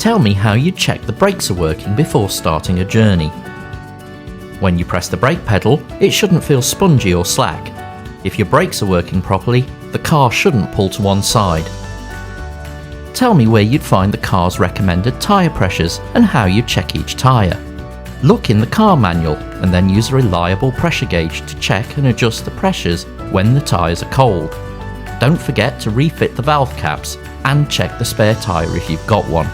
Tell me how you check the brakes are working before starting a journey. When you press the brake pedal, it shouldn't feel spongy or slack. If your brakes are working properly, the car shouldn't pull to one side. Tell me where you'd find the car's recommended tyre pressures and how you check each tyre. Look in the car manual and then use a reliable pressure gauge to check and adjust the pressures when the tyres are cold. Don't forget to refit the valve caps and check the spare tyre if you've got one.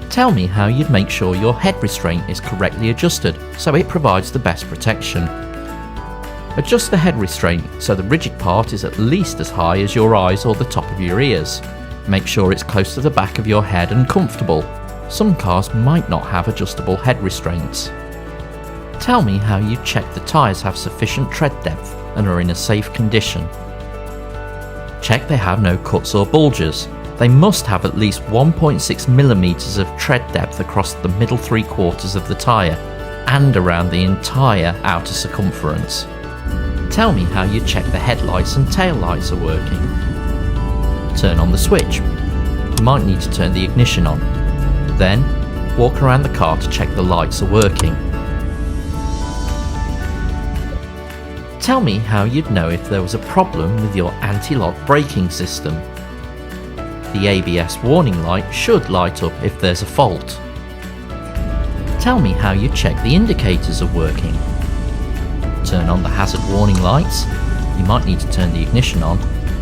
Tell me how you'd make sure your head restraint is correctly adjusted so it provides the best protection. Adjust the head restraint so the rigid part is at least as high as your eyes or the top of your ears. Make sure it's close to the back of your head and comfortable. Some cars might not have adjustable head restraints. Tell me how you check the tyres have sufficient tread depth and are in a safe condition. Check they have no cuts or bulges. They must have at least 1.6mm of tread depth across the middle 3/4 of the tyre and around the entire outer circumference. Tell me how you check the headlights and tail lights are working. Turn on the switch. You might need to turn the ignition on. Then, walk around the car to check the lights are working. Tell me how you'd know if there was a problem with your anti-lock braking system. The ABS warning light should light up if there's a fault. Tell me how you check the indicators are working. Turn on the hazard warning lights. You might need to turn the ignition on.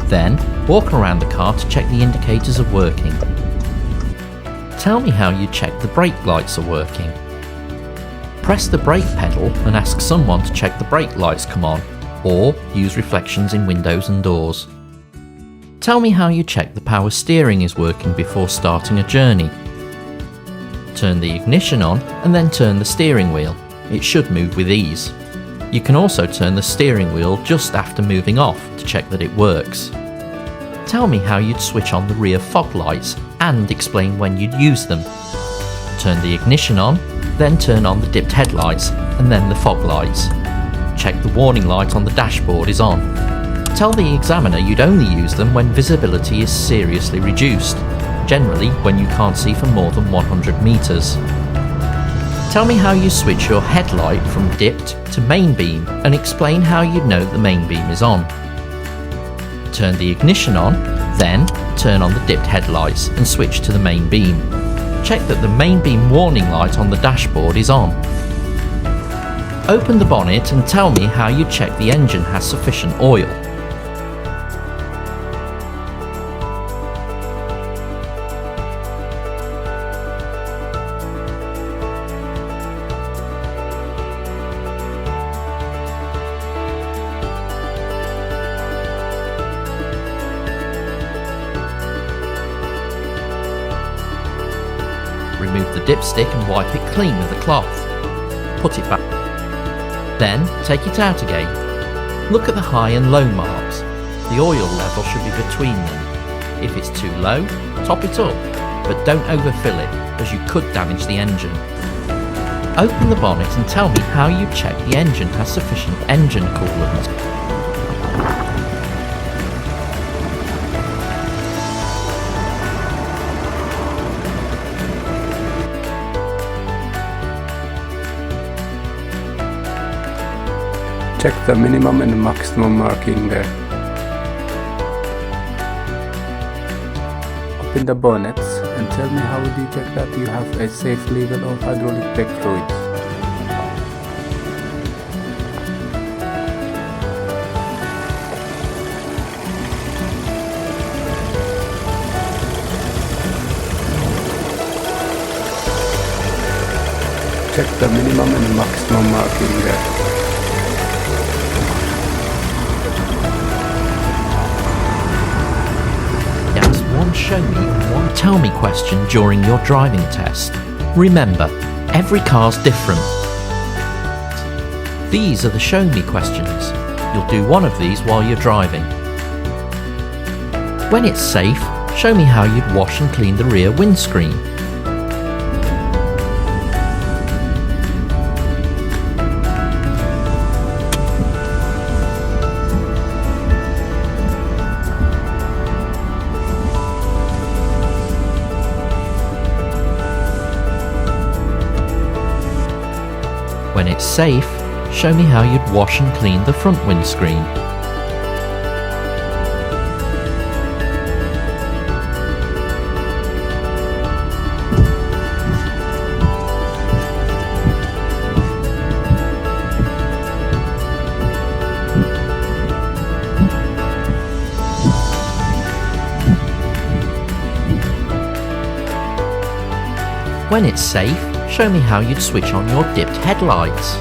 Then, walk around the car to check the indicators are working. Tell me how you check the brake lights are working. Press the brake pedal and ask someone to check the brake lights come on, or use reflections in windows and doors. Tell me how you check the power steering is working before starting a journey. Turn the ignition on and then turn the steering wheel. It should move with ease. You can also turn the steering wheel just after moving off to check that it works. Tell me how you'd switch on the rear fog lights and explain when you'd use them. Turn the ignition on, then turn on the dipped headlights and then the fog lights. Check the warning light on the dashboard is on. Tell the examiner you'd only use them when visibility is seriously reduced, generally when you can't see for more than 100 metres. Tell me how you switch your headlight from dipped to main beam and explain how you'd know the main beam is on. Turn the ignition on, then turn on the dipped headlights and switch to the main beam. Check that the main beam warning light on the dashboard is on. Open the bonnet and tell me how you check the engine has sufficient oil. Remove the dipstick and wipe it clean with a cloth. Put it back. Then take it out again. Look at the high and low marks. The oil level should be between them. If it's too low, top it up, but don't overfill it as you could damage the engine. Open the bonnet and tell me how you check the engine has sufficient engine coolant. Check the minimum and maximum marking there. Open the bonnets and tell me how do you check that you have a safe level of hydraulic brake fluids. Check the minimum and maximum marking there. Show me and one tell me question during your driving test. Remember, every car's different. These are the show me questions. You'll do one of these while you're driving. When it's safe, show me how you'd wash and clean the rear windscreen. it's safe, show me how you'd wash and clean the front windscreen. When it's safe, show me how you'd switch on your dipped headlights.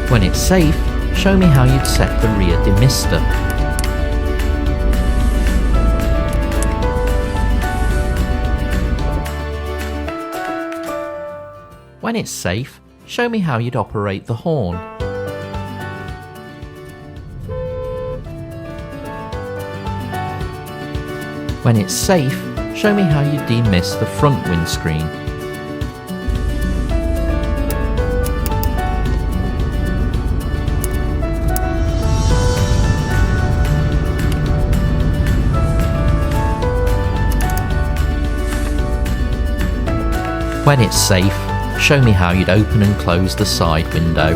When it's safe, show me how you'd set the rear demister. When it's safe, show me how you'd operate the horn. When it's safe, show me how you demist the front windscreen. When it's safe, show me how you'd open and close the side window.